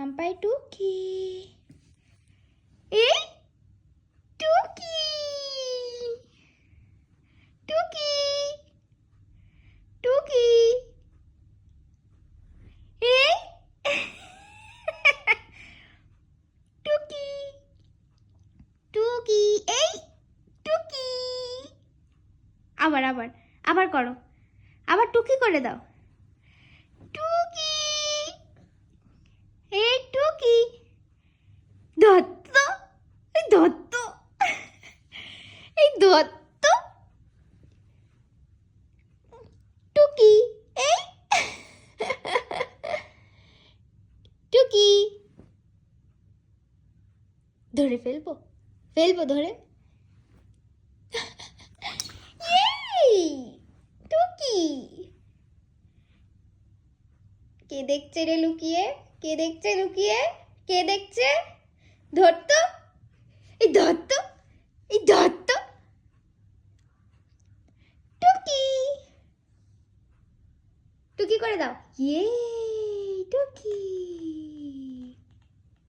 মাম্পাই টুকি। এই টুকি টুকি টুকি এই টুকি টুকি এই টুকি। আবার আবার আবার করো, আবার টুকি করে দাও। টুকি এই টুকি। দত্ত এই দত্ত এই দত্ত টুকি এই টুকি। ধরে ফেলবো ফেলবো ধরে। এই টুকি। কে দেখছে রে লুকিয়ে? কে দেখছে লুকিয়ে? কে দেখছে? ধরতো এই ধরতো এই ধরতো টুকি। টুকি করে দাও। ইয়ে টুকি।